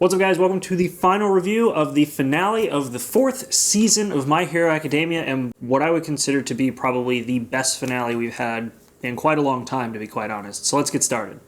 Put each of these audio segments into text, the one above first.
What's up, guys? Welcome to the final review of the finale of the 4th season of My Hero Academia, and what I would consider to be probably the best finale we've had in quite a long time, to be quite honest. So let's get started.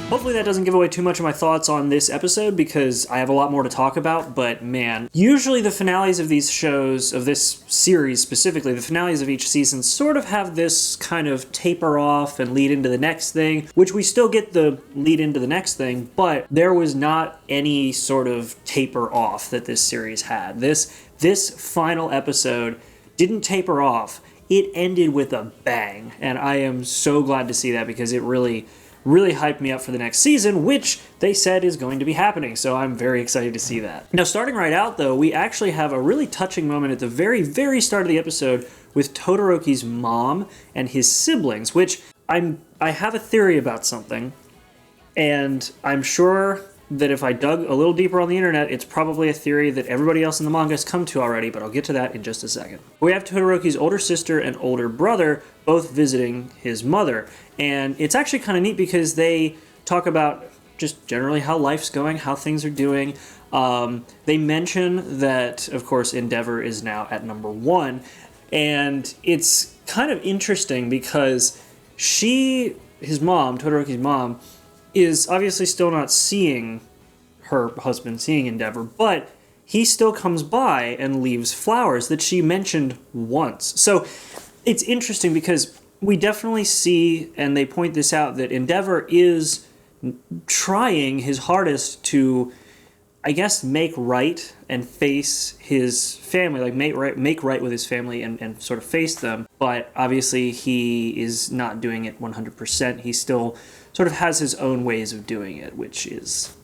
Hopefully that doesn't give away too much of my thoughts on this episode because I have a lot more to talk about, but man, usually the finales of these shows, of this series specifically, the finales of each season sort of have this kind of taper off and lead into the next thing, which we still get the lead into the next thing, but there was not any sort of taper off that this series had. This final episode didn't taper off. It ended with a bang, and I am so glad to see that because it really hyped me up for the next season, which they said is going to be happening, so I'm very excited to see that. Now, starting right out, though, we actually have a really touching moment at the very, very start of the episode with Todoroki's mom and his siblings, which I have a theory about something, and I'm sure that if I dug a little deeper on the internet, it's probably a theory that everybody else in the manga has come to already, but I'll get to that in just a second. We have Todoroki's older sister and older brother both visiting his mother, and it's actually kind of neat because they talk about just generally how life's going, how things are doing. They mention that, of course, Endeavor is now at number 1, and it's kind of interesting because his mom, Todoroki's mom, is obviously still not seeing her husband, seeing Endeavor, but he still comes by and leaves flowers that she mentioned once. So it's interesting because we definitely see, and they point this out, that Endeavor is trying his hardest to, I guess, make right and face his family, like make right with his family and sort of face them. But obviously he is not doing it 100%. He still sort of has his own ways of doing it, which is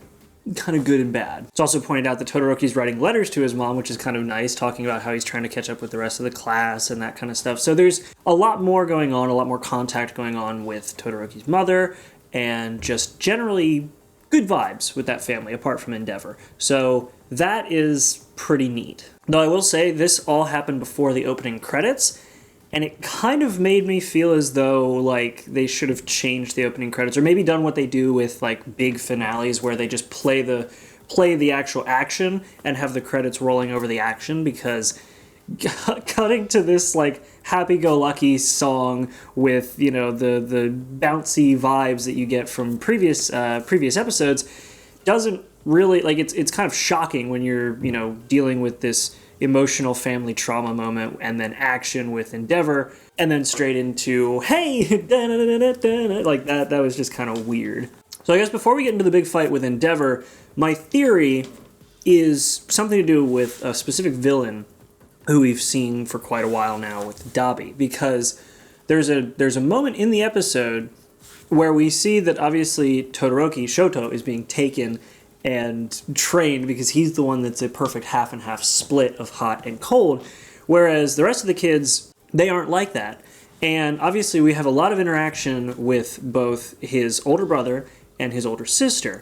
kind of good and bad. It's also pointed out that Todoroki's writing letters to his mom, which is kind of nice, talking about how he's trying to catch up with the rest of the class and that kind of stuff. So there's a lot more going on, a lot more contact going on with Todoroki's mother, and just generally good vibes with that family, apart from Endeavor. So that is pretty neat. Though I will say, this all happened before the opening credits, and it kind of made me feel as though, like, they should have changed the opening credits, or maybe done what they do with, like, big finales where they just play the actual action and have the credits rolling over the action, because cutting to this, like, happy-go-lucky song with, you know, the bouncy vibes that you get from previous episodes doesn't really, like, it's kind of shocking when you're, you know, dealing with this emotional family trauma moment and then action with Endeavor and then straight into hey like that was just kind of weird. So I guess before we get into the big fight with Endeavor, my theory is something to do with a specific villain who we've seen for quite a while now with Dabi, because there's a moment in the episode where we see that obviously Todoroki, Shoto, is being taken and trained because he's the one that's a perfect half and half split of hot and cold, whereas the rest of the kids, they aren't like that. And obviously we have a lot of interaction with both his older brother and his older sister.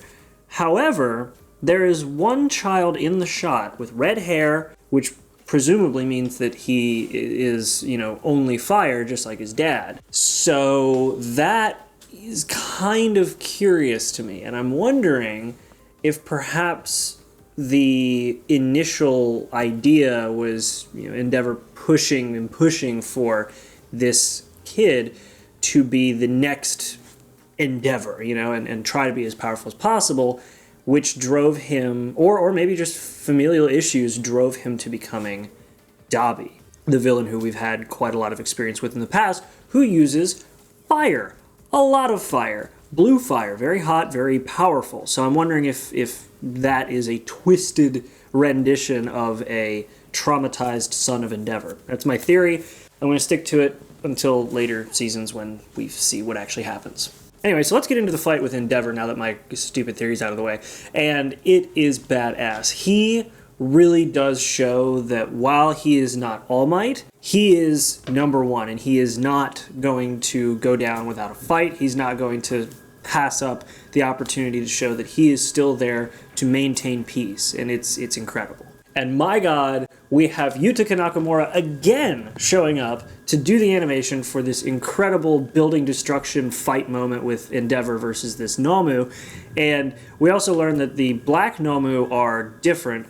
However, there is one child in the shot with red hair, which presumably means that he is, you know, only fire, just like his dad. So that is kind of curious to me, and I'm wondering if perhaps the initial idea was, you know, Endeavor pushing for this kid to be the next Endeavor, you know, and try to be as powerful as possible, which drove him, or maybe just familial issues drove him to becoming Dabi, the villain who we've had quite a lot of experience with in the past, who uses fire, a lot of fire. Blue fire, very hot, very powerful. So I'm wondering if that is a twisted rendition of a traumatized son of Endeavor. That's my theory. I'm going to stick to it until later seasons when we see what actually happens. Anyway, so let's get into the fight with Endeavor now that my stupid theory's out of the way. And it is badass. He really does show that while he is not All Might, he is number 1, and he is not going to go down without a fight. He's not going to pass up the opportunity to show that he is still there to maintain peace, and it's incredible. And my god, we have Yutaka Nakamura again showing up to do the animation for this incredible building destruction fight moment with Endeavor versus this Nomu. And we also learned that the black Nomu are different.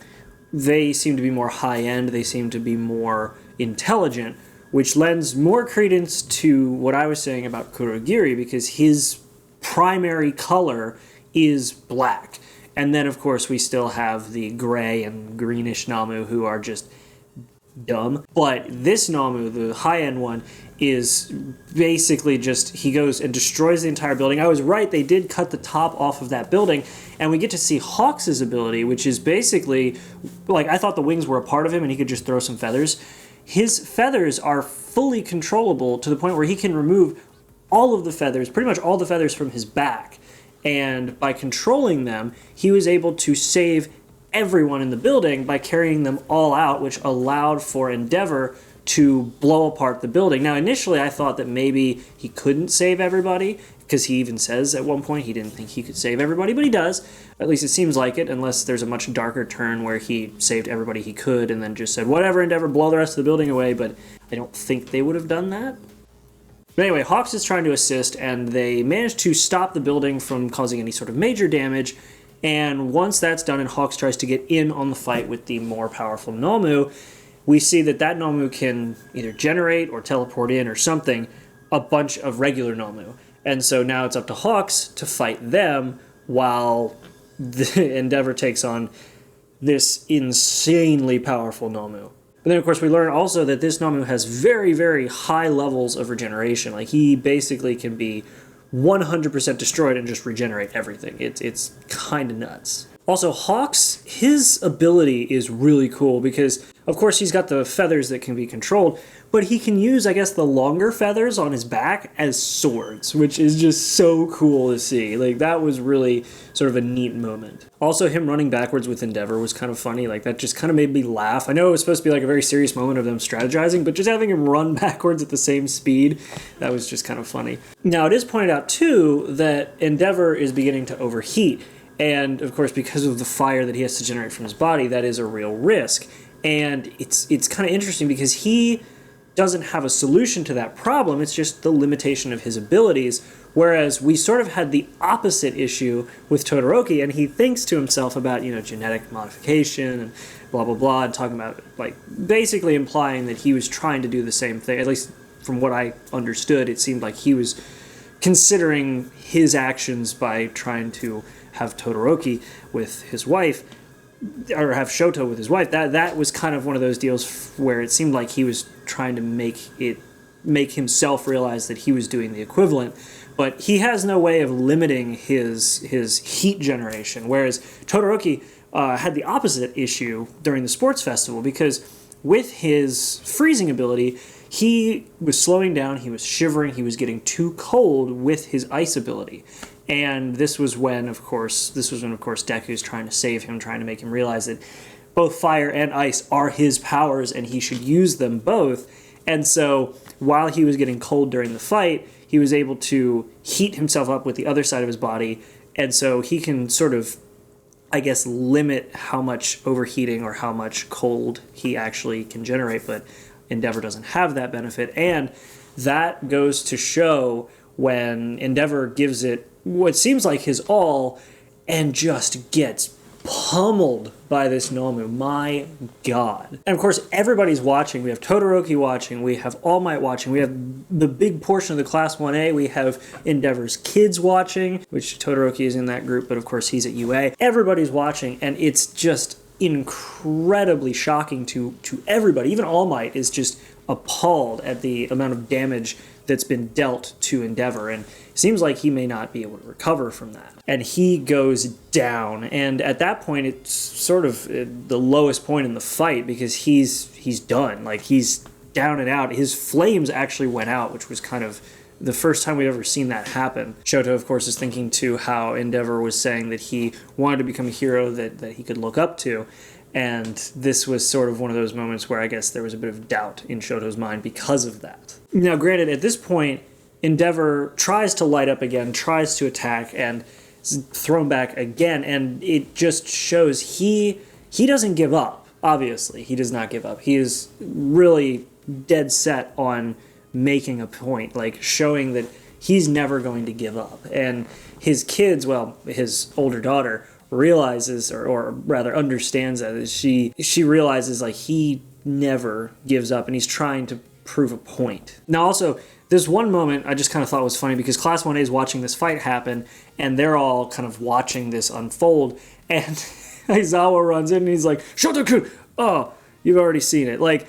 They seem to be more high-end, they seem to be more intelligent, which lends more credence to what I was saying about Kurogiri, because his primary color is black. And then, of course, we still have the gray and greenish Nomu who are just dumb. But this Nomu, the high-end one, is basically just, he goes and destroys the entire building. I was right, they did cut the top off of that building, and we get to see Hawks' ability, which is basically, like, I thought the wings were a part of him and he could just throw some feathers. His feathers are fully controllable to the point where he can remove all of the feathers, pretty much all the feathers from his back. And by controlling them, he was able to save everyone in the building by carrying them all out, which allowed for Endeavor to blow apart the building. Now, initially, I thought that maybe he couldn't save everybody, because he even says at one point he didn't think he could save everybody, but he does. At least it seems like it, unless there's a much darker turn where he saved everybody he could and then just said, whatever, Endeavor, blow the rest of the building away, but I don't think they would have done that. But anyway, Hawks is trying to assist, and they manage to stop the building from causing any sort of major damage. And once that's done and Hawks tries to get in on the fight with the more powerful Nomu, we see that that Nomu can either generate or teleport in or something a bunch of regular Nomu. And so now it's up to Hawks to fight them while the Endeavor takes on this insanely powerful Nomu. But then, of course, we learn also that this Nomu has very, very high levels of regeneration. Like, he basically can be 100% destroyed and just regenerate everything. It's kind of nuts. Also, Hawks, his ability is really cool because, of course, he's got the feathers that can be controlled, but he can use, I guess, the longer feathers on his back as swords, which is just so cool to see. Like, that was really sort of a neat moment. Also, him running backwards with Endeavor was kind of funny. Like, that just kind of made me laugh. I know it was supposed to be like a very serious moment of them strategizing, but just having him run backwards at the same speed, that was just kind of funny. Now, it is pointed out, too, that Endeavor is beginning to overheat. And, of course, because of the fire that he has to generate from his body, that is a real risk. And it's kind of interesting because he doesn't have a solution to that problem. It's just the limitation of his abilities. Whereas we sort of had the opposite issue with Todoroki, and he thinks to himself about, genetic modification and blah, blah, blah, and talking about, like, basically implying that he was trying to do the same thing. At least from what I understood, it seemed like he was considering his actions by trying to have Todoroki with his wife, or have Shoto with his wife. That was kind of one of those deals where it seemed like he was trying to make himself realize that he was doing the equivalent. But he has no way of limiting his heat generation, whereas Todoroki had the opposite issue during the sports festival, because with his freezing ability, he was slowing down, he was shivering, he was getting too cold with his ice ability. And this was when, of course, Deku's trying to save him, trying to make him realize that both fire and ice are his powers and he should use them both. And so while he was getting cold during the fight, he was able to heat himself up with the other side of his body. And so he can sort of, I guess, limit how much overheating or how much cold he actually can generate. But Endeavor doesn't have that benefit. And that goes to show when Endeavor gives it what seems like his all and just gets pummeled by this Nomu. My God. And of course, everybody's watching. We have Todoroki watching. We have All Might watching. We have the big portion of the Class 1A. We have Endeavor's kids watching, which Todoroki is in that group, but of course he's at UA. Everybody's watching, and it's just incredibly shocking to everybody. Even All Might is just appalled at the amount of damage that's been dealt to Endeavor, and it seems like he may not be able to recover from that. And he goes down, and at that point it's sort of the lowest point in the fight, because he's done. Like, he's down and out. His flames actually went out, which was kind of the first time we've ever seen that happen. Shoto, of course, is thinking to how Endeavor was saying that he wanted to become a hero that he could look up to. And this was sort of one of those moments where I guess there was a bit of doubt in Shoto's mind because of that. Now, granted, at this point, Endeavor tries to light up again, tries to attack, and is thrown back again. And it just shows he doesn't give up. obviously, he does not give up. He is really dead set on making a point, like showing that he's never going to give up. And his kids, well, his older daughter, realizes, or rather understands that. She realizes, like, he never gives up, and he's trying to prove a point. Now, also, there's one moment I just kind of thought was funny, because Class 1A is watching this fight happen, and they're all kind of watching this unfold, and Aizawa runs in, and he's like, Shotoku! Oh, you've already seen it. Like,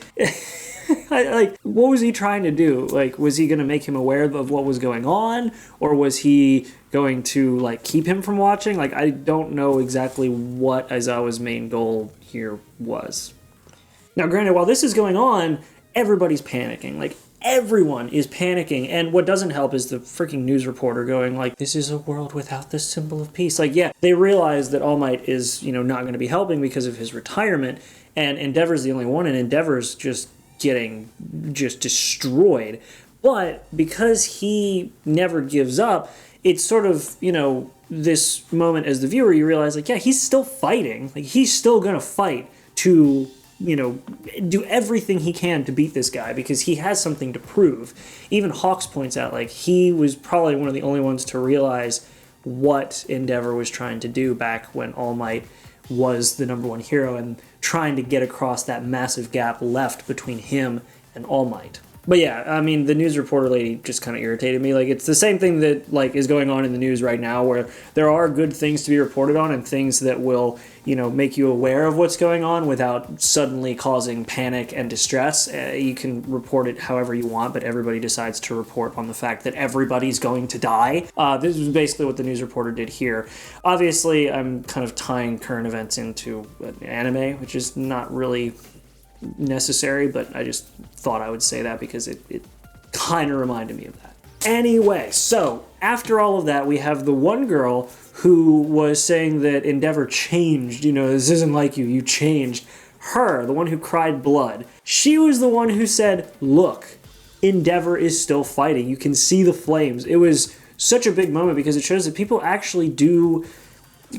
what was he trying to do? Like, was he going to make him aware of what was going on? Or was he going to, like, keep him from watching? Like, I don't know exactly what Aizawa's main goal here was. Now, granted, while this is going on, everybody's panicking. Like, everyone is panicking. And what doesn't help is the freaking news reporter going, like, this is a world without the symbol of peace. Like, yeah, they realize that All Might is, not going to be helping because of his retirement. And Endeavor's the only one, and Endeavor's just getting destroyed. But because he never gives up, it's sort of, this moment as the viewer, you realize, like, yeah, he's still fighting. Like, he's still going to fight to, do everything he can to beat this guy because he has something to prove. Even Hawks points out, like, he was probably one of the only ones to realize what Endeavor was trying to do back when All Might was the number one hero and trying to get across that massive gap left between him and All Might. But yeah, I mean, the news reporter lady just kind of irritated me. Like, it's the same thing that, like, is going on in the news right now, where there are good things to be reported on and things that will, make you aware of what's going on without suddenly causing panic and distress. You can report it however you want, but everybody decides to report on the fact that everybody's going to die. This is basically what the news reporter did here. Obviously, I'm kind of tying current events into anime, which is not really necessary, but I just thought I would say that because it kind of reminded me of that. Anyway, so after all of that, we have the one girl who was saying that Endeavor changed, this isn't like you changed. Her, the one who cried blood, she was the one who said, look, Endeavor is still fighting. You can see the flames. It was such a big moment because it shows that people actually do,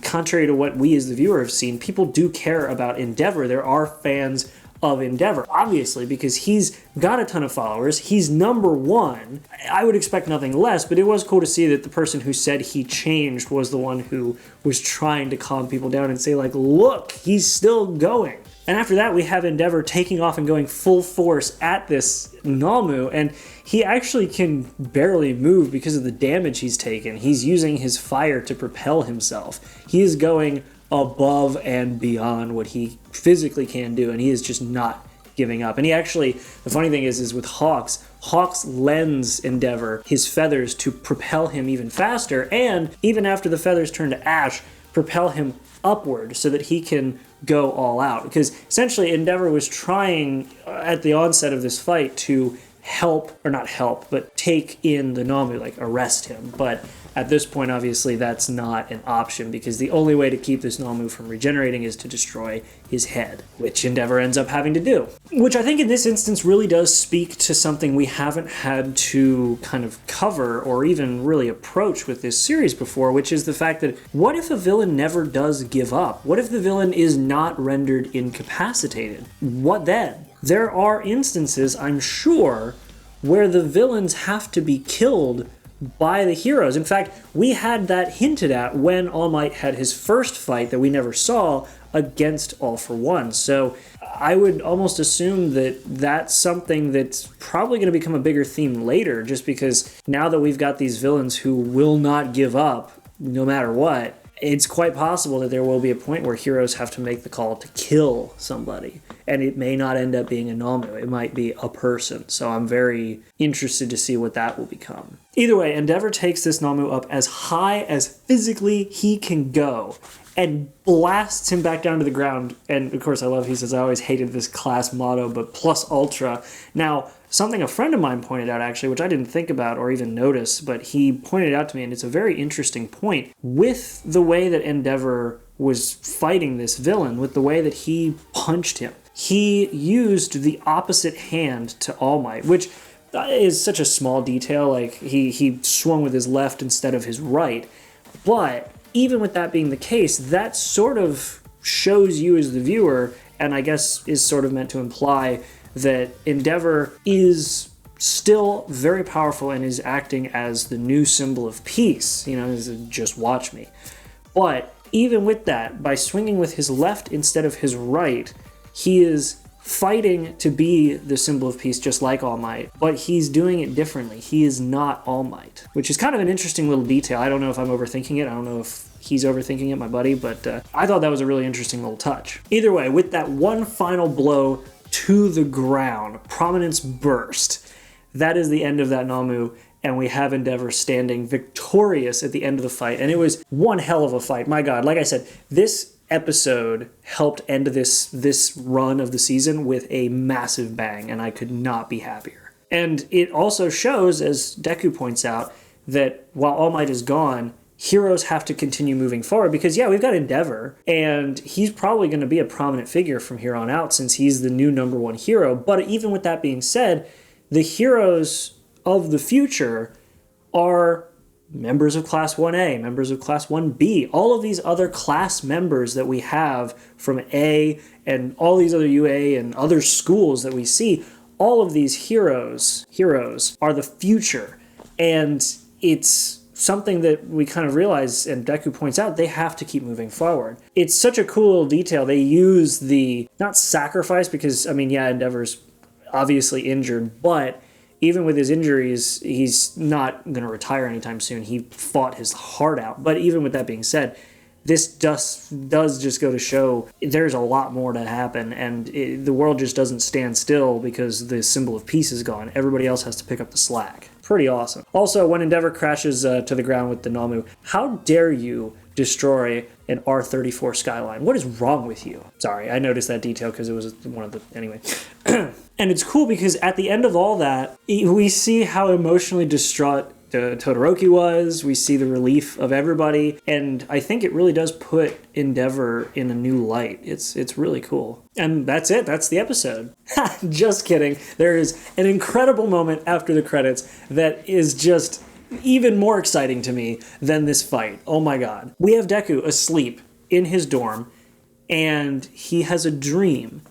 contrary to what we as the viewer have seen, people do care about Endeavor. There are fans of Endeavor, obviously, because he's got a ton of followers. He's number one. I would expect nothing less, but it was cool to see that the person who said he changed was the one who was trying to calm people down and say, like, look, he's still going. And after that, we have Endeavor taking off and going full force at this Nomu, and he actually can barely move because of the damage he's taken. He's using his fire to propel himself. He is going above and beyond what he physically can do, and he is just not giving up. And he actually, the funny thing is with Hawks lends Endeavor his feathers to propel him even faster, and even after the feathers turn to ash, propel him upward so that he can go all out. Because essentially Endeavor was trying at the onset of this fight to but take in the Nomu, like arrest him. But at this point, obviously, that's not an option because the only way to keep this Nomu from regenerating is to destroy his head, which Endeavor ends up having to do. Which I think in this instance really does speak to something we haven't had to kind of cover or even really approach with this series before, which is the fact that what if a villain never does give up? What if the villain is not rendered incapacitated? What then? There are instances, I'm sure, where the villains have to be killed by the heroes. In fact, we had that hinted at when All Might had his first fight that we never saw against All for One. So I would almost assume that that's something that's probably going to become a bigger theme later, just because now that we've got these villains who will not give up no matter what, it's quite possible that there will be a point where heroes have to make the call to kill somebody. And it may not end up being a Nomu. It might be a person. So I'm very interested to see what that will become. Either way, Endeavor takes this Nomu up as high as physically he can go and blasts him back down to the ground. And of course, I love, he says, I always hated this class motto, but plus ultra. Now, something a friend of mine pointed out, actually, which I didn't think about or even notice, but he pointed it out to me, and it's a very interesting point. With the way that Endeavor was fighting this villain, with the way that he punched him, he used the opposite hand to All Might, which is such a small detail. Like, he swung with his left instead of his right. But even with that being the case, that sort of shows you as the viewer and I guess is sort of meant to imply that Endeavor is still very powerful and is acting as the new symbol of peace, just watch me. But even with that, by swinging with his left instead of his right, he is fighting to be the symbol of peace just like All Might, but he's doing it differently. He is not All Might, which is kind of an interesting little detail. I don't know if I'm overthinking it. I don't know if he's overthinking it, my buddy, but I thought that was a really interesting little touch. Either way, with that one final blow to the ground, prominence burst. That is the end of that Nomu, and we have Endeavor standing victorious at the end of the fight. And it was one hell of a fight. My God, like I said, this episode helped end this run of the season with a massive bang, and I could not be happier. And it also shows, as Deku points out, that while All Might is gone, heroes have to continue moving forward because, yeah, we've got Endeavor, and he's probably going to be a prominent figure from here on out since he's the new #1 hero. But even with that being said, the heroes of the future are members of Class 1A, members of Class 1B, all of these other class members that we have from A and all these other UA and other schools that we see, all of these heroes are the future. And it's something that we kind of realize, and Deku points out, they have to keep moving forward. It's such a cool little detail. They use the, not sacrifice, because, Endeavor's obviously injured, but even with his injuries, he's not going to retire anytime soon. He fought his heart out. But even with that being said, this does just go to show there's a lot more to happen, and the world just doesn't stand still because the symbol of peace is gone. Everybody else has to pick up the slack. Pretty awesome. Also, when Endeavor crashes to the ground with the Nomu, how dare you destroy an R34 Skyline? What is wrong with you? Sorry, I noticed that detail because it was one of the... Anyway. And it's cool because at the end of all that, we see how emotionally distraught Todoroki was. We see the relief of everybody. And I think it really does put Endeavor in a new light. It's really cool. And that's it. That's the episode. Just kidding. There is an incredible moment after the credits that is just even more exciting to me than this fight. Oh my God. We have Deku asleep in his dorm, and he has a dream.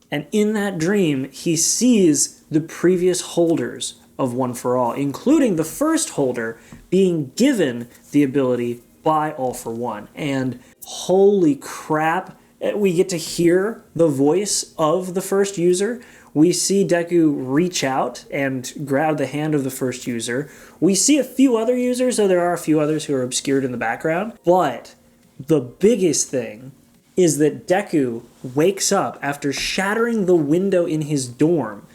And in that dream, he sees the previous holders of One for All, including the first holder being given the ability by All for One. And holy crap, we get to hear the voice of the first user. We see Deku reach out and grab the hand of the first user. We see a few other users, though there are a few others who are obscured in the background. But the biggest thing is that Deku wakes up after shattering the window in his dorm,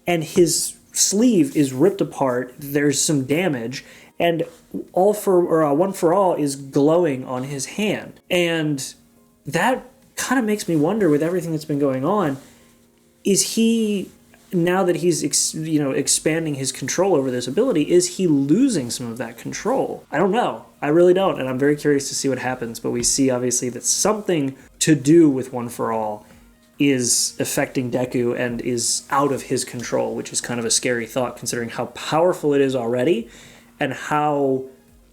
and his sleeve is ripped apart. There's some damage, and One for All is glowing on his hand. And that kind of makes me wonder, with everything that's been going on, is he, now that he's expanding his control over this ability, is he losing some of that control? I don't know. I really don't, and I'm very curious to see what happens. But we see, obviously, that something to do with One for All is affecting Deku and is out of his control, which is kind of a scary thought considering how powerful it is already and how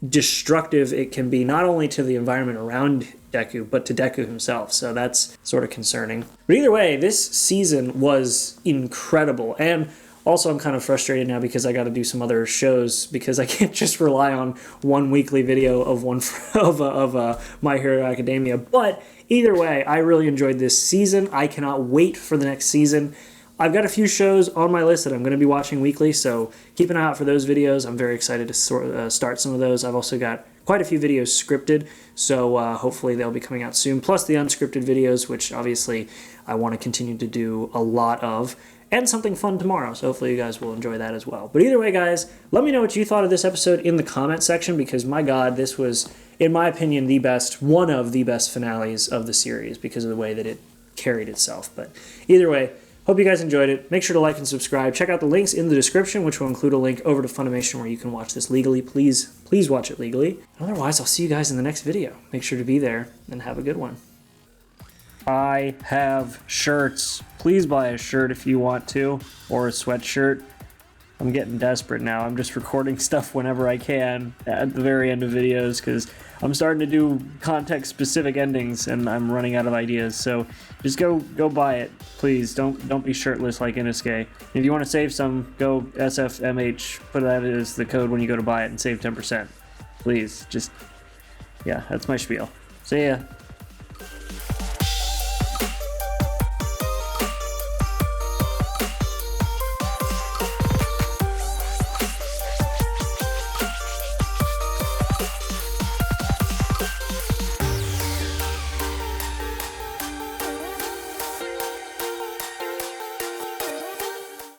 destructive it can be, not only to the environment around Deku, but to Deku himself. So that's sort of concerning. But either way, this season was incredible. And also, I'm kind of frustrated now because I got to do some other shows because I can't just rely on one weekly video of My Hero Academia. But either way, I really enjoyed this season. I cannot wait for the next season. I've got a few shows on my list that I'm going to be watching weekly, so keep an eye out for those videos. I'm very excited to start some of those. I've also got quite a few videos scripted, so hopefully they'll be coming out soon, plus the unscripted videos, which obviously I want to continue to do a lot of, and something fun tomorrow, so hopefully you guys will enjoy that as well. But either way, guys, let me know what you thought of this episode in the comment section, because my God, this was, in my opinion, one of the best finales of the series because of the way that it carried itself. But either way, hope you guys enjoyed it. Make sure to like and subscribe. Check out the links in the description, which will include a link over to Funimation where you can watch this legally. Please watch it legally. Otherwise, I'll see you guys in the next video. Make sure to be there and have a good one. I have shirts. Please buy a shirt if you want to, or a sweatshirt. I'm getting desperate now. I'm just recording stuff whenever I can at the very end of videos because I'm starting to do context-specific endings and I'm running out of ideas. So just go buy it, please. Don't be shirtless like Inosuke. If you want to save some, go SFMH. Put that as the code when you go to buy it and save 10%. Please, just yeah, that's my spiel. See ya.